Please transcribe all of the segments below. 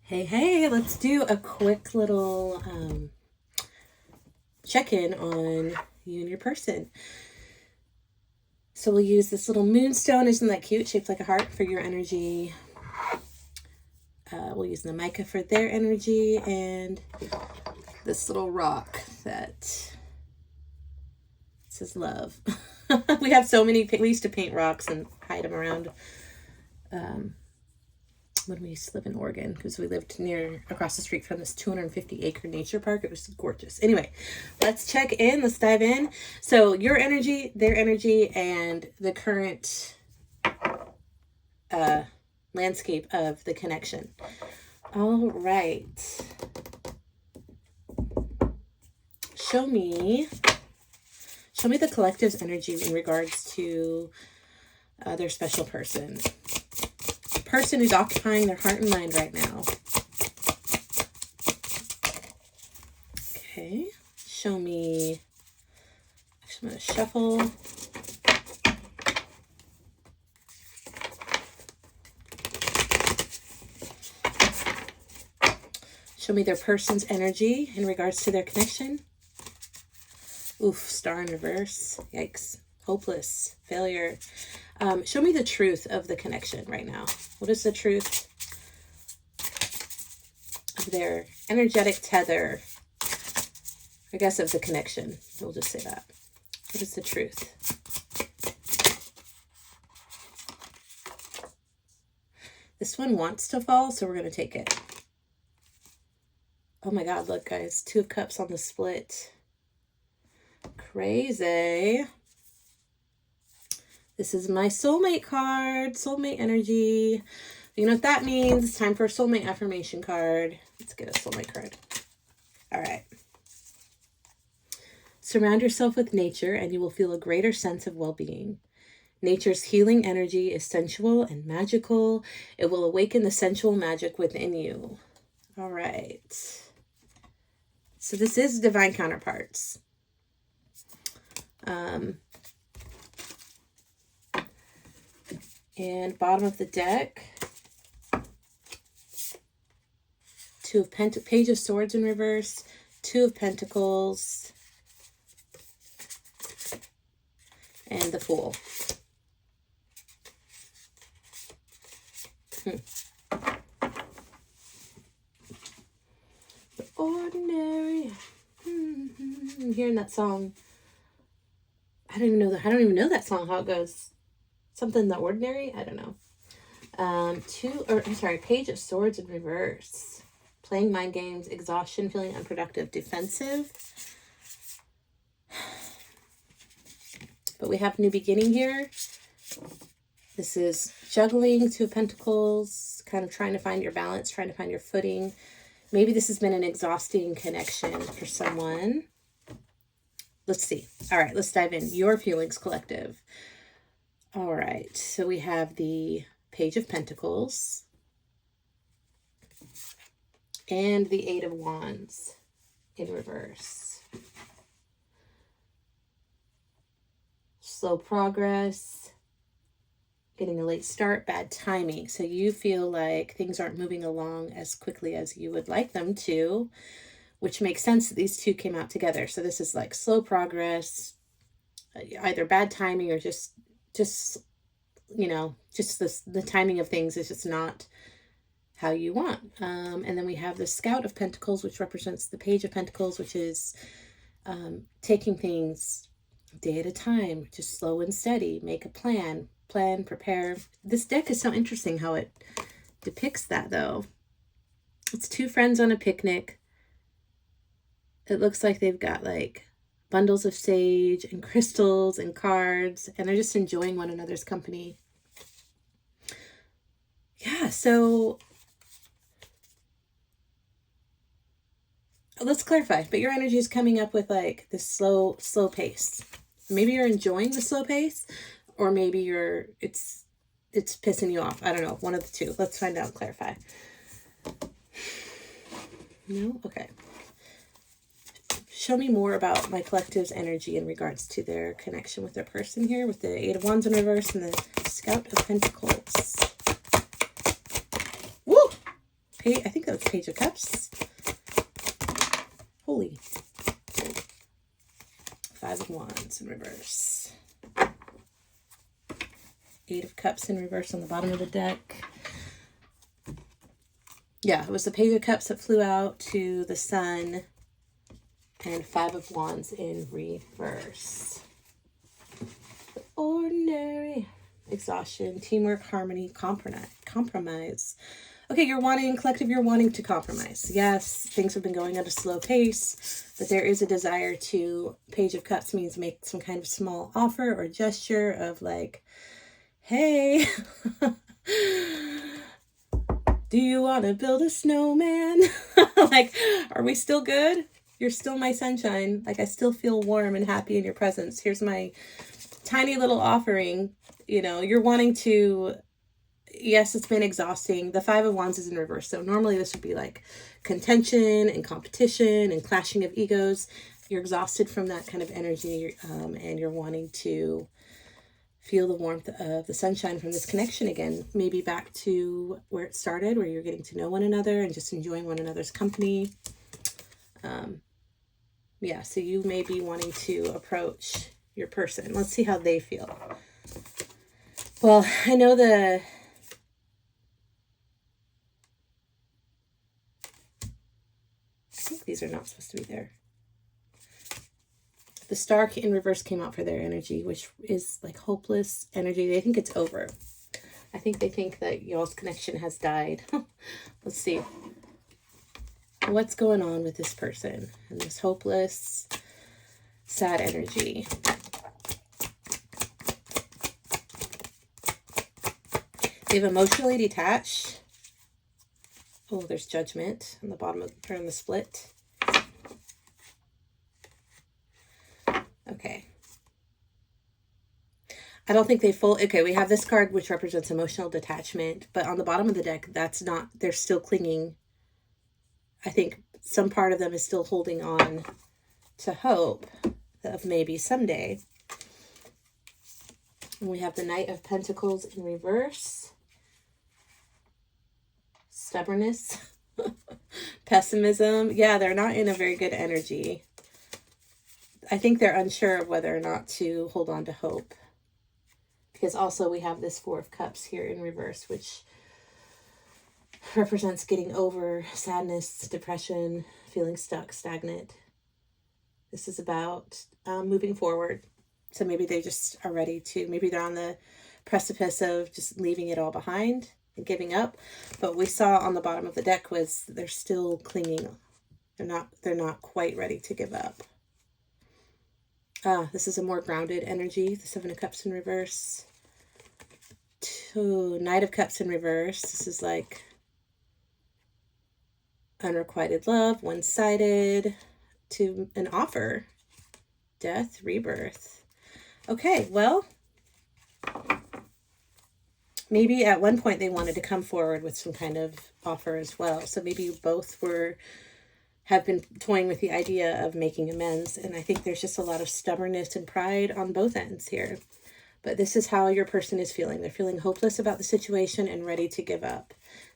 Hey, let's do a quick little check-in on you and your person. So we'll use this little moonstone. Isn't that cute? Shaped like a heart for your energy. We'll use the mica for their energy, and this little rock that says love. We have so many, we used to paint rocks and hide them around when we used to live in Oregon, because we lived across the street from this 250-acre nature park. It was gorgeous. Anyway, let's check in. Let's dive in. So your energy, their energy, and the current landscape of the connection. All right. Show me the collective's energy in regards to their special person. Person who's occupying their heart and mind right now. Okay, show me. Actually, I'm going to shuffle. Show me their person's energy in regards to their connection. Oof, star in reverse. Yikes. Hopeless. Failure. Show me the truth of the connection right now. What is the truth of their energetic tether? I guess of the connection. We'll just say that. What is the truth? This one wants to fall, so we're going to take it. Oh my God, look guys. 2 of Cups on the split. Crazy. This is my soulmate card, soulmate energy. You know what that means? It's time for a soulmate affirmation card. Let's get a soulmate card. All right. Surround yourself with nature and you will feel a greater sense of well-being. Nature's healing energy is sensual and magical. It will awaken the sensual magic within you. All right. So this is divine counterparts. And bottom of the deck, Page of Swords in reverse, 2 of Pentacles, and the Fool. The ordinary. I'm hearing that song. I don't even know that song, how it goes. Something the ordinary? I don't know. Page of Swords in reverse. Playing mind games, exhaustion, feeling unproductive, defensive. But we have new beginning here. This is juggling, 2 of Pentacles, kind of trying to find your balance, trying to find your footing. Maybe this has been an exhausting connection for someone. Let's see. All right, let's dive in. Your feelings, collective. All right, so we have the Page of Pentacles and the 8 of Wands in reverse. Slow progress, getting a late start, bad timing. So you feel like things aren't moving along as quickly as you would like them to, which makes sense that these two came out together. So this is like slow progress, either bad timing or just you know, just the timing of things is just not how you want. And then we have the Scout of Pentacles, which represents the Page of Pentacles, which is taking things day at a time, just slow and steady, make a plan, prepare. This deck is so interesting how it depicts that though. It's 2 friends on a picnic. It looks like they've got like bundles of sage and crystals and cards, and they're just enjoying one another's company. Yeah, so let's clarify. But your energy is coming up with like this slow pace. Maybe you're enjoying the slow pace, or maybe it's pissing you off. I don't know. One of the two. Let's find out and clarify. No? Okay. Show me more about my collective's energy in regards to their connection with their person here, with the 8 of Wands in reverse and the Scout of Pentacles. Woo! I think that it's Page of Cups. Holy. Five of Wands in reverse. Eight of Cups in reverse on the bottom of the deck. Yeah, it was the Page of Cups that flew out to the Sun, and Five of Wands in reverse. The ordinary. Exhaustion, teamwork, harmony, compromise. Okay, you're wanting, collective, you're wanting to compromise. Yes, things have been going at a slow pace, but there is a desire to, Page of Cups means make some kind of small offer or gesture of like, hey, do you want to build a snowman? Like, are we still good? You're still my sunshine. Like, I still feel warm and happy in your presence. Here's my tiny little offering. You know, you're wanting to, yes, it's been exhausting. The Five of Wands is in reverse. So normally this would be like contention and competition and clashing of egos. You're exhausted from that kind of energy, and you're wanting to feel the warmth of the sunshine from this connection again. Maybe back to where it started, where you're getting to know one another and just enjoying one another's company. Yeah, so you may be wanting to approach your person. Let's see how they feel. Well, I know I think these are not supposed to be there. The Star in reverse came out for their energy, which is like hopeless energy. They think it's over. I think they think that y'all's connection has died. Let's see. What's going on with this person and this hopeless, sad energy? They've emotionally detached. Oh, there's Judgment on the bottom of the split. Okay. I don't think they okay, we have this card which represents emotional detachment, but on the bottom of the deck, that's not, they're still clinging. I think some part of them is still holding on to hope of maybe someday. And we have the Knight of Pentacles in reverse. Stubbornness. Pessimism. Yeah, they're not in a very good energy. I think they're unsure of whether or not to hold on to hope. Because also we have this Four of Cups here in reverse, which represents getting over sadness, depression, feeling stuck, stagnant. This is about moving forward. So maybe they just are ready to, maybe they're on the precipice of just leaving it all behind and giving up. But what we saw on the bottom of the deck was they're still clinging. They're not quite ready to give up. This is a more grounded energy. The Seven of Cups in reverse. Knight of Cups in reverse. This is like unrequited love, one-sided, to an offer. Death, rebirth. Okay, well, maybe at one point they wanted to come forward with some kind of offer as well. So maybe you both have been toying with the idea of making amends. And I think there's just a lot of stubbornness and pride on both ends here. But this is how your person is feeling. They're feeling hopeless about the situation and ready to give up.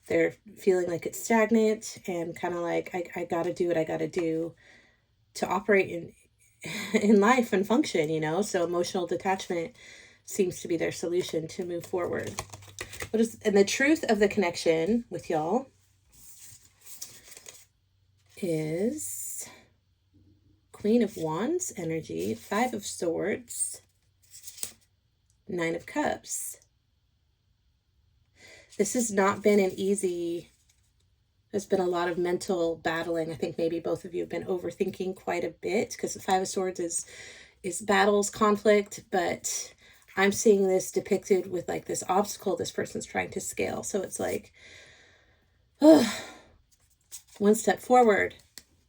They're feeling like it's stagnant and kind of like, I got to do what I got to do to operate in life and function, you know? So emotional detachment seems to be their solution to move forward. And the truth of the connection with y'all is Queen of Wands energy, Five of Swords, Nine of Cups. This has not been an easy, there's been a lot of mental battling. I think maybe both of you have been overthinking quite a bit because the Five of Swords is battles, conflict, but I'm seeing this depicted with like this obstacle this person's trying to scale. So it's like, one step forward,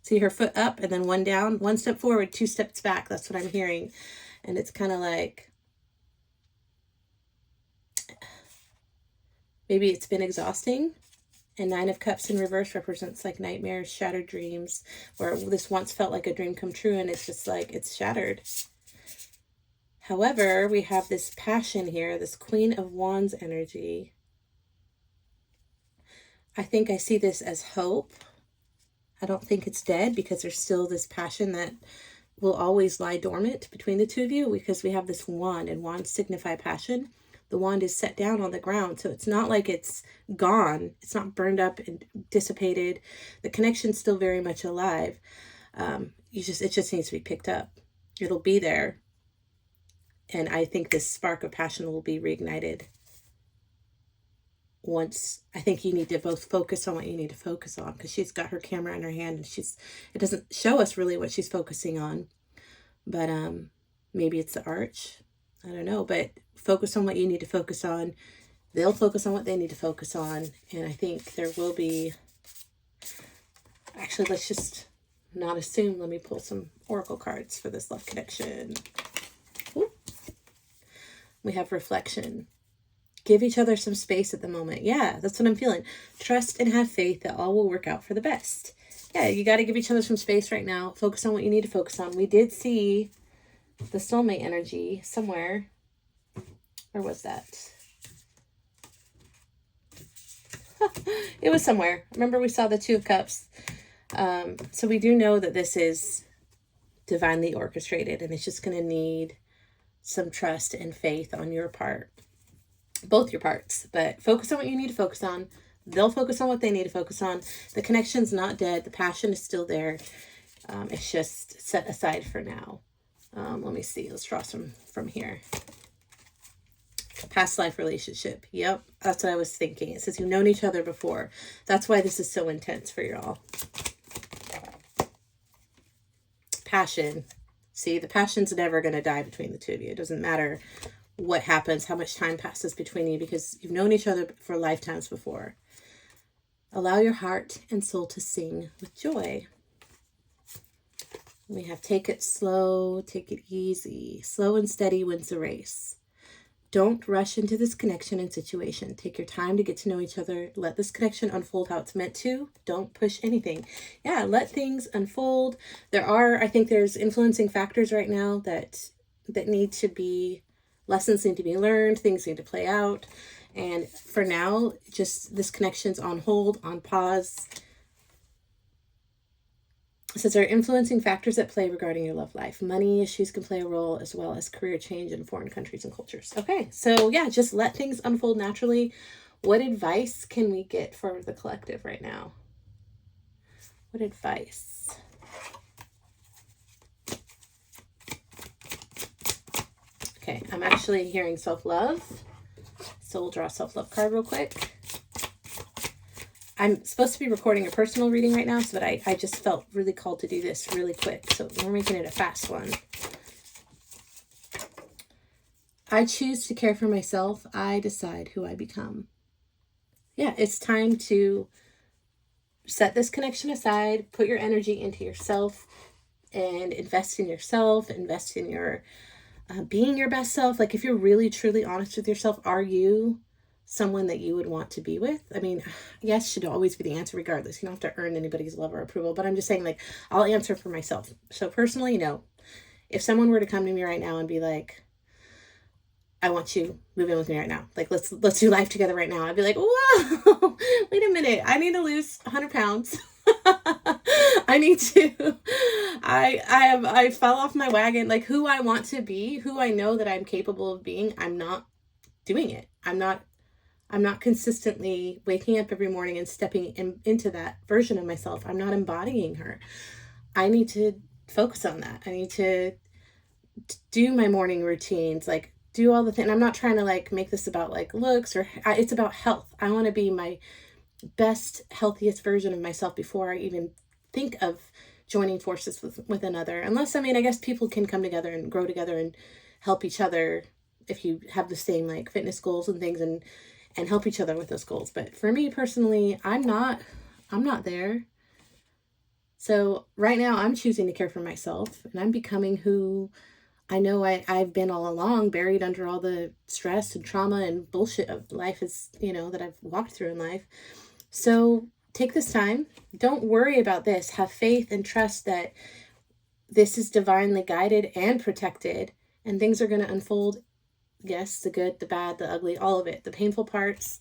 see her foot up, and then one down, one step forward, two steps back. That's what I'm hearing. And it's kind of like, maybe it's been exhausting. And Nine of Cups in reverse represents like nightmares, shattered dreams, where this once felt like a dream come true and it's just like, it's shattered. However, we have this passion here, this Queen of Wands energy. I think I see this as hope. I don't think it's dead, because there's still this passion that will always lie dormant between the two of you, because we have this wand, and wands signify passion. The wand is set down on the ground, so it's not like it's gone. It's not burned up and dissipated. The connection's still very much alive. It just needs to be picked up. It'll be there. And I think this spark of passion will be reignited once. I think you need to both focus on what you need to focus on, because she's got her camera in her hand, and it doesn't show us really what she's focusing on, but maybe it's the arch. I don't know, but focus on what you need to focus on. They'll focus on what they need to focus on. And I think there will be, actually, let's just not assume. Let me pull some oracle cards for this love connection. Ooh. We have reflection. Give each other some space at the moment. Yeah, that's what I'm feeling. Trust and have faith that all will work out for the best. Yeah, you got to give each other some space right now. Focus on what you need to focus on. We did see the soulmate energy somewhere. Where was that? It was somewhere. Remember, we saw the Two of Cups. So we do know that this is divinely orchestrated, and it's just going to need some trust and faith on your part. Both your parts. But focus on what you need to focus on. They'll focus on what they need to focus on. The connection's not dead. The passion is still there. It's just set aside for now. Let me see. Let's draw some from here. Past life relationship. Yep, that's what I was thinking. It says you've known each other before. That's why this is so intense for y'all. Passion. See, the passion's never going to die between the two of you. It doesn't matter what happens, how much time passes between you, because you've known each other for lifetimes before. Allow your heart and soul to sing with joy. We have take it slow, take it easy. Slow and steady wins the race. Don't rush into this connection and situation. Take your time to get to know each other. Let this connection unfold how it's meant to. Don't push anything. Yeah, let things unfold. I think there's influencing factors right now that need to be, lessons need to be learned, things need to play out. And for now, just this connection's on hold, on pause. It says there are influencing factors at play regarding your love life. Money issues can play a role, as well as career change in foreign countries and cultures. Okay, so yeah, just let things unfold naturally. What advice can we get for the collective right now? What advice? Okay, I'm actually hearing self-love. So we'll draw a self-love card real quick. I'm supposed to be recording a personal reading right now, but I just felt really called to do this really quick. So we're making it a fast one. I choose to care for myself. I decide who I become. Yeah, it's time to set this connection aside, put your energy into yourself, and invest in yourself, invest in your being your best self. Like, if you're really, truly honest with yourself, are you someone that you would want to be with? I mean, yes should always be the answer regardless. You don't have to earn anybody's love or approval, but I'm just saying, like, I'll answer for myself. So personally, no. If someone were to come to me right now and be like, I want you to move in with me right now, like, let's do life together right now, I'd be like, whoa, wait a minute, I need to lose 100 pounds. I fell off my wagon. Like, who I want to be, who I know that I'm capable of being, I'm not doing it. I'm not consistently waking up every morning and stepping into that version of myself. I'm not embodying her. I need to focus on that. I need to do my morning routines, like do all the things. I'm not trying to like make this about like looks or it's about health. I want to be my best, healthiest version of myself before I even think of joining forces with another. Unless, I mean, I guess people can come together and grow together and help each other if you have the same like fitness goals and things, and help each other with those goals. But for me personally, I'm not there. So right now I'm choosing to care for myself, and I'm becoming who I know I've been all along, buried under all the stress and trauma and bullshit of life is, that I've walked through in life. So take this time. Don't worry about this. Have faith and trust that this is divinely guided and protected, and things are going to unfold. Yes, the good, the bad, the ugly, all of it. The painful parts,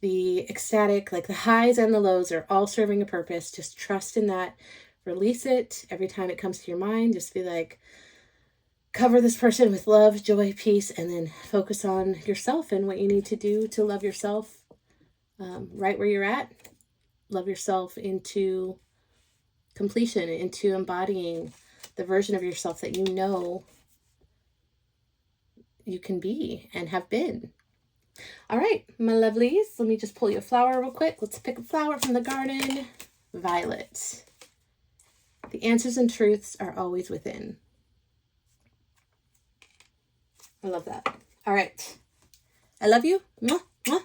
the ecstatic, like the highs and the lows are all serving a purpose. Just trust in that. Release it every time it comes to your mind. Just be like, cover this person with love, joy, peace, and then focus on yourself and what you need to do to love yourself right where you're at. Love yourself into completion, into embodying the version of yourself that you know you can be and have been. All right, my lovelies, let me just pull you a flower real quick. Let's pick a flower from the garden. Violet. The answers and truths are always within. I love that. All right. I love you. Mwah, mwah.